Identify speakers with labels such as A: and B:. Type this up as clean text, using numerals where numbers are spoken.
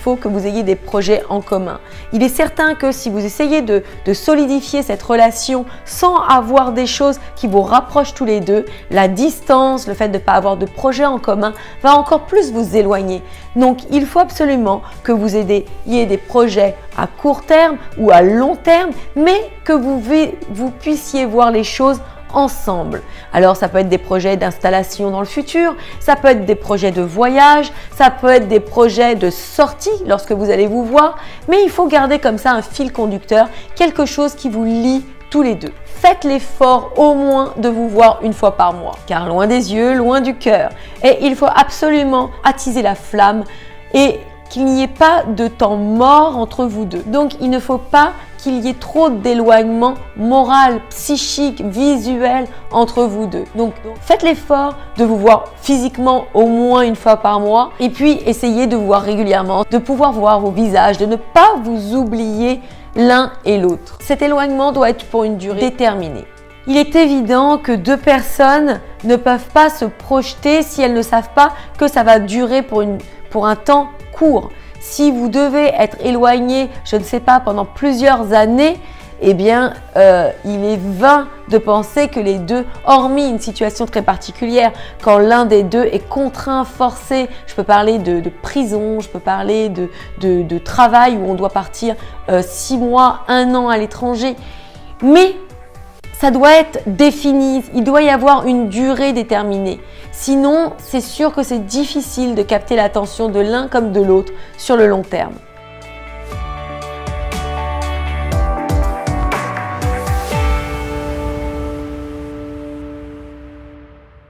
A: faut que vous ayez des projets en commun. Il est certain que si vous essayez de solidifier cette relation sans avoir des choses qui vous rapprochent tous les deux, la distance, le fait de ne pas avoir de projet en commun va encore plus vous éloigner. Donc, il faut absolument que vous ayez des projets à court terme ou à long terme, mais que vous puissiez voir les choses ensemble. Alors, ça peut être des projets d'installation dans le futur, ça peut être des projets de voyage, ça peut être des projets de sortie lorsque vous allez vous voir, mais il faut garder comme ça un fil conducteur, quelque chose qui vous lie tous les deux. Faites l'effort au moins de vous voir une fois par mois, car loin des yeux, loin du cœur. Et il faut absolument attiser la flamme et qu'il n'y ait pas de temps mort entre vous deux. Donc, il ne faut pas qu'il y ait trop d'éloignement moral, psychique, visuel entre vous deux. Donc, faites l'effort de vous voir physiquement au moins une fois par mois et puis essayez de vous voir régulièrement, de pouvoir voir vos visages, de ne pas vous oublier l'un et l'autre. Cet éloignement doit être pour une durée déterminée. Il est évident que deux personnes ne peuvent pas se projeter si elles ne savent pas que ça va durer pour un temps court. Si vous devez être éloigné, je ne sais pas, pendant plusieurs années, eh bien, il est vain de penser que les deux, hormis une situation très particulière, quand l'un des deux est contraint, forcé, je peux parler de prison, je peux parler de travail où on doit partir 6 mois, 1 an à l'étranger, mais ça doit être défini, il doit y avoir une durée déterminée. Sinon, c'est sûr que c'est difficile de capter l'attention de l'un comme de l'autre sur le long terme.